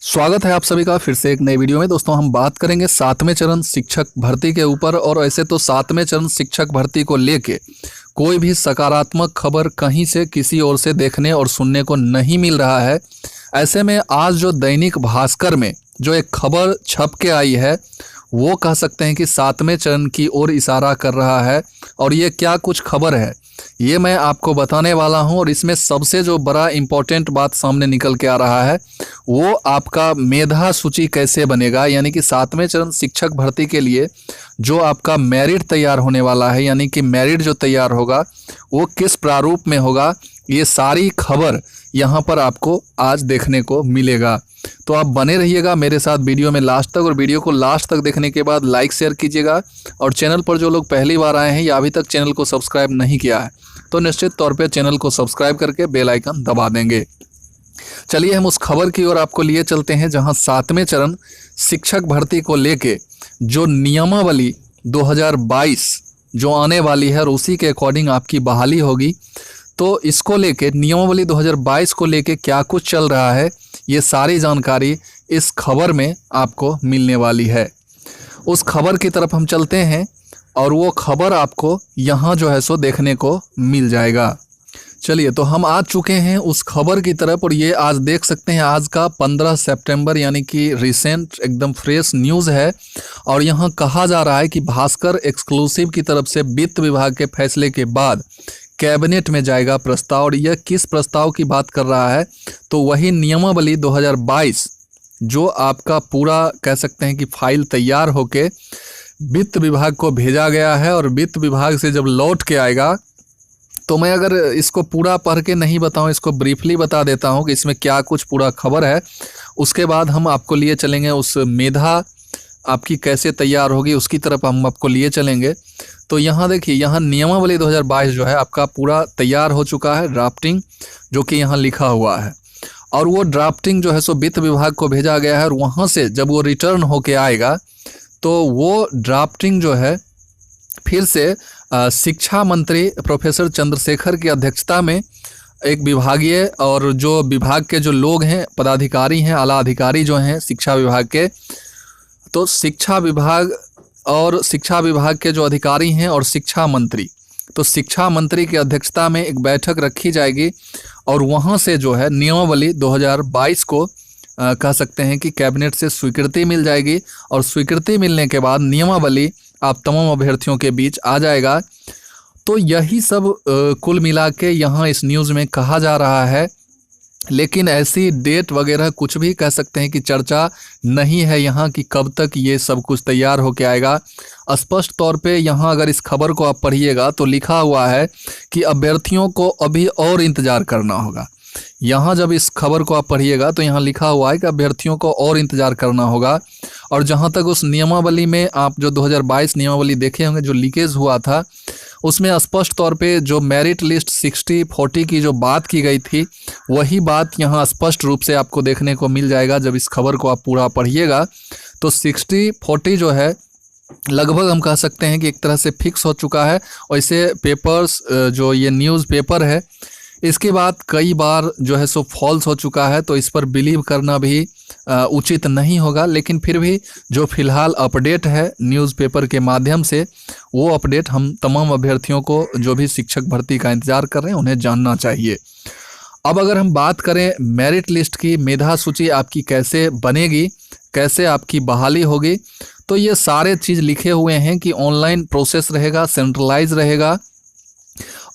स्वागत है आप सभी का फिर से एक नए वीडियो में। दोस्तों हम बात करेंगे 7वें चरण शिक्षक भर्ती के ऊपर। और ऐसे तो 7वें चरण शिक्षक भर्ती को लेके कोई भी सकारात्मक खबर कहीं से किसी ओर से देखने और सुनने को नहीं मिल रहा है। ऐसे में आज जो दैनिक भास्कर में जो एक खबर छप के आई है वो कह सकते हैं कि 7वें चरण की ओर इशारा कर रहा है। और ये क्या कुछ खबर है ये मैं आपको बताने वाला हूं। और इसमें सबसे जो बड़ा इम्पोर्टेंट बात सामने निकल के आ रहा है वो आपका मेधा सूची कैसे बनेगा, यानी कि 7वें चरण शिक्षक भर्ती के लिए जो आपका मेरिट तैयार होने वाला है, यानी कि मेरिट जो तैयार होगा वो किस प्रारूप में होगा, ये सारी खबर यहाँ पर आपको आज देखने को मिलेगा। तो आप बने रहिएगा मेरे साथ वीडियो में लास्ट तक। और वीडियो को लास्ट तक देखने के बाद लाइक शेयर कीजिएगा। और चैनल पर जो लोग पहली बार आए हैं या अभी तक चैनल को सब्सक्राइब नहीं किया है तो निश्चित तौर पे चैनल को सब्सक्राइब करके बेल आइकन दबा देंगे। चलिए हम उस खबर की ओर आपको लिए चलते हैं जहां 7वें चरण शिक्षक भर्ती को लेके जो नियमावली 2022 जो आने वाली है और उसी के अकॉर्डिंग आपकी बहाली होगी। तो इसको लेके नियमावली 2022 को लेके क्या कुछ चल रहा है ये सारी जानकारी इस खबर में आपको मिलने वाली है। उस खबर की तरफ हम चलते हैं और वो खबर आपको यहाँ जो है सो देखने को मिल जाएगा। चलिए तो हम आ चुके हैं उस खबर की तरफ। और ये आज देख सकते हैं आज का 15 सितंबर यानी कि रिसेंट एकदम फ्रेश न्यूज़ है। और यहाँ कहा जा रहा है कि भास्कर एक्सक्लूसिव की तरफ से वित्त विभाग के फैसले के बाद कैबिनेट में जाएगा प्रस्ताव। और यह किस प्रस्ताव की बात कर रहा है तो वही नियमावली 2022 जो आपका पूरा कह सकते हैं कि फाइल तैयार होके वित्त विभाग को भेजा गया है। और वित्त विभाग से जब लौट के आएगा तो मैं अगर इसको पूरा पढ़ के नहीं बताऊं, इसको ब्रीफली बता देता हूं कि इसमें क्या कुछ पूरा खबर है। उसके बाद हम आपको लिए चलेंगे उस मेधा आपकी कैसे तैयार होगी उसकी तरफ हम आपको लिए चलेंगे। तो यहाँ देखिए, यहाँ नियमावली 2022 जो है आपका पूरा तैयार हो चुका है, ड्राफ्टिंग जो कि यहाँ लिखा हुआ है। और वो ड्राफ्टिंग जो है सो वित्त विभाग को भेजा गया है। और वहाँ से जब वो रिटर्न होके आएगा तो वो ड्राफ्टिंग जो है फिर से शिक्षा मंत्री प्रोफेसर चंद्रशेखर की अध्यक्षता में एक विभागीय और जो विभाग के जो लोग हैं पदाधिकारी हैं आला अधिकारी जो हैं शिक्षा विभाग के, तो शिक्षा विभाग और शिक्षा विभाग के जो अधिकारी हैं और शिक्षा मंत्री, तो शिक्षा मंत्री की अध्यक्षता में एक बैठक रखी जाएगी। और वहाँ से जो है नियमावली 2022 को कह सकते हैं कि कैबिनेट से स्वीकृति मिल जाएगी। और स्वीकृति मिलने के बाद नियमावली आप तमाम अभ्यर्थियों के बीच आ जाएगा। तो यही सब कुल मिला के यहाँ इस न्यूज़ में कहा जा रहा है। लेकिन ऐसी डेट वगैरह कुछ भी कह सकते हैं कि चर्चा नहीं है यहाँ कि कब तक ये सब कुछ तैयार होके आएगा। स्पष्ट तौर पे यहाँ अगर इस खबर को आप पढ़िएगा तो लिखा हुआ है कि अभ्यर्थियों को अभी और इंतज़ार करना होगा। यहाँ जब इस खबर को आप पढ़िएगा तो यहाँ लिखा हुआ है कि अभ्यर्थियों को और इंतज़ार करना होगा। और जहाँ तक उस नियमावली में आप जो 2022 नियमावली देखे होंगे जो लीकेज हुआ था उसमें स्पष्ट तौर पे जो मेरिट लिस्ट 60-40 की जो बात की गई थी वही बात यहाँ स्पष्ट रूप से आपको देखने को मिल जाएगा। जब इस खबर को आप पूरा पढ़िएगा तो 60-40 जो है लगभग हम कह सकते हैं कि एक तरह से फिक्स हो चुका है। वैसे पेपर्स जो ये न्यूज़ पेपर है इसके बाद कई बार जो है सो फॉल्स हो चुका है, तो इस पर बिलीव करना भी उचित नहीं होगा। लेकिन फिर भी जो फिलहाल अपडेट है न्यूज़पेपर के माध्यम से वो अपडेट हम तमाम अभ्यर्थियों को जो भी शिक्षक भर्ती का इंतज़ार कर रहे हैं उन्हें जानना चाहिए। अब अगर हम बात करें मेरिट लिस्ट की, मेधा सूची आपकी कैसे बनेगी, कैसे आपकी बहाली होगी, तो ये सारे चीज़ लिखे हुए हैं कि ऑनलाइन प्रोसेस रहेगा, सेंट्रलाइज रहेगा।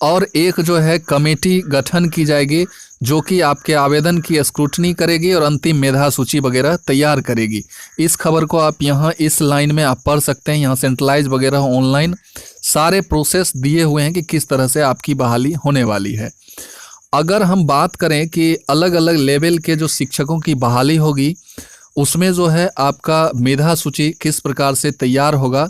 और एक जो है कमेटी गठन की जाएगी जो कि आपके आवेदन की स्क्रूटनी करेगी और अंतिम मेधा सूची वगैरह तैयार करेगी। इस खबर को आप यहाँ इस लाइन में आप पढ़ सकते हैं। यहाँ सेंट्रलाइज वगैरह ऑनलाइन सारे प्रोसेस दिए हुए हैं कि किस तरह से आपकी बहाली होने वाली है। अगर हम बात करें कि अलग अलग लेवल के जो शिक्षकों की बहाली होगी उसमें जो है आपका मेधा सूची किस प्रकार से तैयार होगा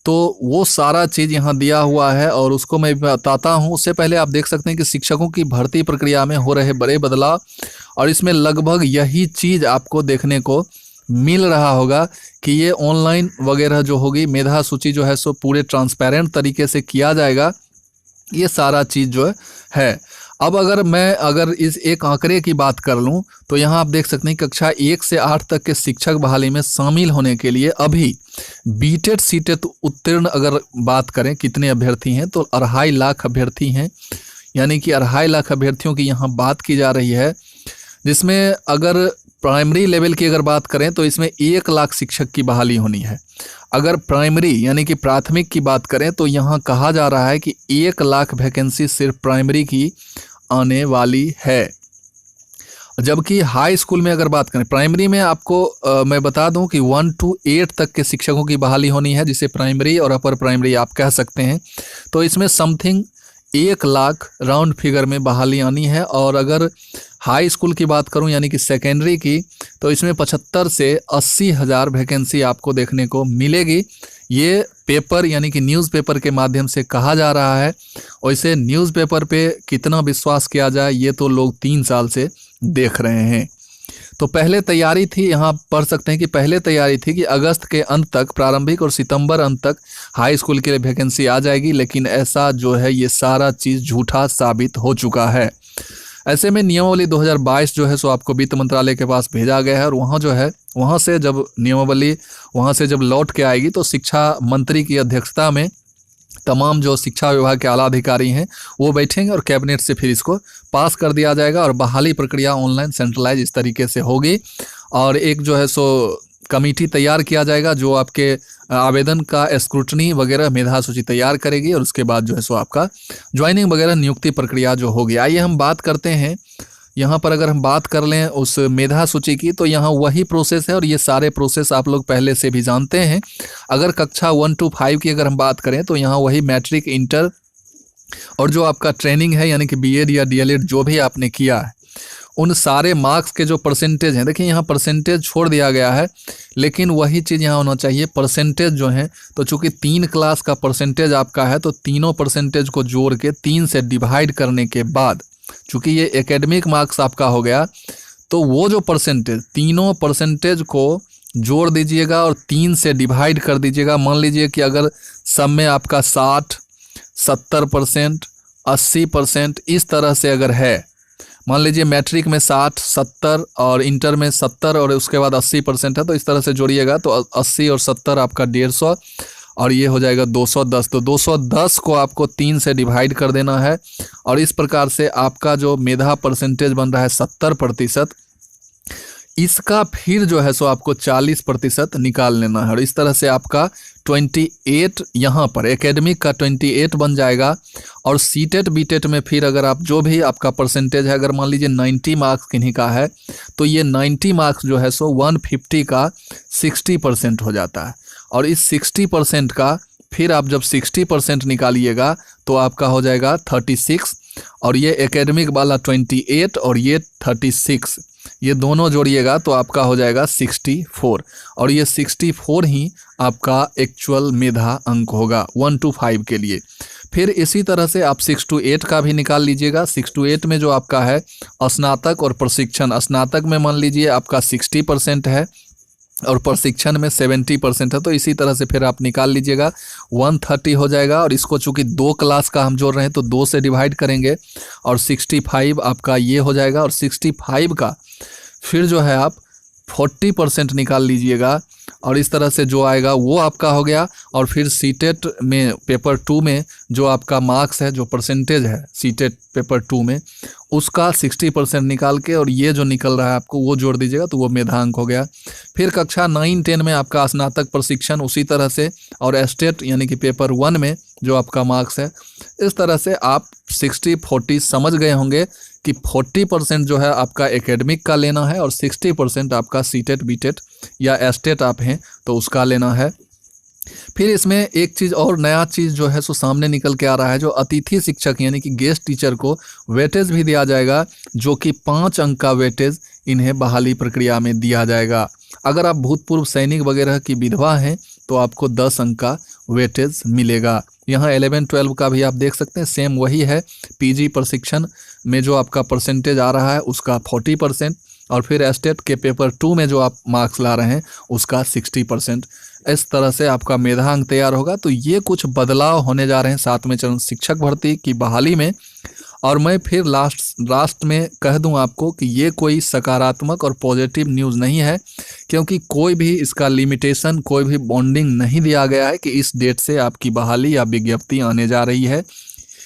तो वो सारा चीज़ यहाँ दिया हुआ है और उसको मैं बताता हूँ। उससे पहले आप देख सकते हैं कि शिक्षकों की भर्ती प्रक्रिया में हो रहे बड़े बदलाव और इसमें लगभग यही चीज़ आपको देखने को मिल रहा होगा कि ये ऑनलाइन वगैरह जो होगी मेधा सूची जो है सो पूरे ट्रांसपेरेंट तरीके से किया जाएगा। ये सारा चीज़ जो है अब अगर इस एक आंकड़े की बात कर लूं तो यहाँ आप देख सकते हैं कक्षा 1 से 8 तक के शिक्षक बहाली में शामिल होने के लिए अभी बीटेट सीटेट उत्तीर्ण अगर बात करें कितने अभ्यर्थी हैं तो 2.5 लाख अभ्यर्थी हैं, यानी कि 2.5 लाख अभ्यर्थियों की यहाँ बात की जा रही है। जिसमें अगर प्राइमरी लेवल की अगर बात करें तो इसमें 1 लाख शिक्षक की बहाली होनी है। अगर प्राइमरी यानी कि प्राथमिक की बात करें तो यहाँ कहा जा रहा है कि 1 लाख वैकेंसी सिर्फ प्राइमरी की आने वाली है। जबकि हाई स्कूल में अगर बात करें, प्राइमरी में आपको मैं बता दूं कि 1 to 8 तक के शिक्षकों की बहाली होनी है, जिसे प्राइमरी और अपर प्राइमरी आप कह सकते हैं। तो इसमें समथिंग 1 लाख राउंड फिगर में बहाली आनी है। और अगर हाई स्कूल की बात करूं यानी कि सेकेंडरी की, तो इसमें 75 से 80 हज़ार वैकेंसी आपको देखने को मिलेगी। ये पेपर यानी कि न्यूज़पेपर के माध्यम से कहा जा रहा है। वैसे न्यूज़पेपर पे कितना विश्वास किया जाए ये तो लोग 3 साल से देख रहे हैं। तो पहले तैयारी थी, यहाँ पढ़ सकते हैं कि पहले तैयारी थी कि अगस्त के अंत तक प्रारंभिक और सितंबर अंत तक हाई स्कूल के लिए वैकेंसी आ जाएगी, लेकिन ऐसा जो है ये सारा चीज़ झूठा साबित हो चुका है। ऐसे में नियमावली 2022 जो है सो आपको वित्त मंत्रालय के पास भेजा गया है और वहाँ जो है वहाँ से जब नियमावली वहाँ से जब लौट के आएगी तो शिक्षा मंत्री की अध्यक्षता में तमाम जो शिक्षा विभाग के आला अधिकारी हैं वो बैठेंगे और कैबिनेट से फिर इसको पास कर दिया जाएगा और बहाली प्रक्रिया ऑनलाइन सेंट्रलाइज इस तरीके से होगी। और एक जो है सो कमेटी तैयार किया जाएगा जो आपके आवेदन का स्क्रूटनी वगैरह मेधा सूची तैयार करेगी और उसके बाद जो है सो आपका ज्वाइनिंग वगैरह नियुक्ति प्रक्रिया जो होगी। आइए हम बात करते हैं यहाँ पर, अगर हम बात कर लें उस मेधा सूची की तो यहाँ वही प्रोसेस है और ये सारे प्रोसेस आप लोग पहले से भी जानते हैं। अगर कक्षा 1 to 5 की अगर हम बात करें तो यहाँ वही मैट्रिक, इंटर और जो आपका ट्रेनिंग है यानी कि बीएड या डीएलएड जो भी आपने किया है उन सारे मार्क्स के जो परसेंटेज हैं, देखिए यहाँ परसेंटेज छोड़ दिया गया है, लेकिन वही चीज़ यहाँ होना चाहिए परसेंटेज जो है। तो चूंकि 3 क्लास का परसेंटेज आपका है तो तीनों परसेंटेज को जोड़ के 3 से डिवाइड करने के बाद, चूंकि ये एकेडमिक मार्क्स आपका हो गया, तो वो जो परसेंटेज तीनों परसेंटेज को जोड़ दीजिएगा और 3 से डिवाइड कर दीजिएगा। मान लीजिए कि अगर सब में आपका 60, 70%, 80% इस तरह से अगर है, मान लीजिए मैट्रिक में 60, 70 और इंटर में 70 और उसके बाद 80% है, तो इस तरह से जोड़िएगा तो 80 और 70 आपका 150 और ये हो जाएगा 210। तो 210 को आपको 3 से डिवाइड कर देना है और इस प्रकार से आपका जो मेधा परसेंटेज बन रहा है 70%, इसका फिर जो है सो आपको 40% निकाल लेना है और इस तरह से आपका 28 यहाँ पर एकेडमिक का 28 बन जाएगा। और सीटेट बीटेट में फिर अगर आप जो भी आपका परसेंटेज है, अगर मान लीजिए 90 मार्क्स किन्हीं का है तो ये 90 मार्क्स जो है सो 150 का 60% हो जाता है और इस 60% का फिर आप जब 60% निकालिएगा तो आपका हो जाएगा 36 और ये एकेडमिक वाला 28 और ये 36, ये दोनों जोड़िएगा तो आपका हो जाएगा 64 और ये 64 ही आपका एक्चुअल मेधा अंक होगा 1 to 5 के लिए। फिर इसी तरह से आप 6 to 8 का भी निकाल लीजिएगा। 6 to 8 में जो आपका है स्नातक और प्रशिक्षण, स्नातक में मान लीजिए आपका 60% है और प्रशिक्षण में 70% है, तो इसी तरह से फिर आप निकाल लीजिएगा 130 हो जाएगा। और इसको चूंकि 2 क्लास का हम जोड़ रहे हैं तो 2 से डिवाइड करेंगे और 65 आपका ये हो जाएगा और 65 का फिर जो है आप 40% निकाल लीजिएगा और इस तरह से जो आएगा वो आपका हो गया। और फिर सीटेट में पेपर 2 में जो आपका मार्क्स है, जो परसेंटेज है सीटेट पेपर 2 में, उसका 60% निकाल के और ये जो निकल रहा है आपको वो जोड़ दीजिएगा तो वो मेधांक हो गया। फिर कक्षा 9, 10 में आपका स्नातक प्रशिक्षण उसी तरह से और एस्टेट यानी कि पेपर 1 में जो आपका मार्क्स है, इस तरह से आप 60-40 समझ गए होंगे कि 40% जो है आपका एकेडमिक का लेना है और 60% आपका सीटेट बीटेट या एस्टेट आप हैं तो उसका लेना है। फिर इसमें एक चीज़ और नया चीज़ जो है सो सामने निकल के आ रहा है, जो अतिथि शिक्षक यानी कि गेस्ट टीचर को वेटेज भी दिया जाएगा, जो कि 5 अंक का वेटेज इन्हें बहाली प्रक्रिया में दिया जाएगा। अगर आप भूतपूर्व सैनिक वगैरह की विधवा हैं तो आपको 10 अंक का वेटेज मिलेगा। यहाँ 11-12 का भी आप देख सकते हैं, सेम वही है। पीजी प्रशिक्षण में जो आपका परसेंटेज आ रहा है उसका 40% और फिर एस्टेट के पेपर 2 में जो आप मार्क्स ला रहे हैं उसका 60%। इस तरह से आपका मेधांक तैयार होगा। तो ये कुछ बदलाव होने जा रहे हैं 7वें चरण शिक्षक भर्ती की बहाली में। और मैं फिर लास्ट में कह दूं आपको कि ये कोई सकारात्मक और पॉजिटिव न्यूज़ नहीं है, क्योंकि कोई भी इसका लिमिटेशन, कोई भी बॉन्डिंग नहीं दिया गया है कि इस डेट से आपकी बहाली या विज्ञप्ति आने जा रही है।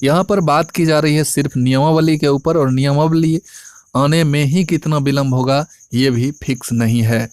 यहाँ पर बात की जा रही है सिर्फ नियमावली के ऊपर, और नियमावली आने में ही कितना विलंब होगा ये भी फिक्स नहीं है।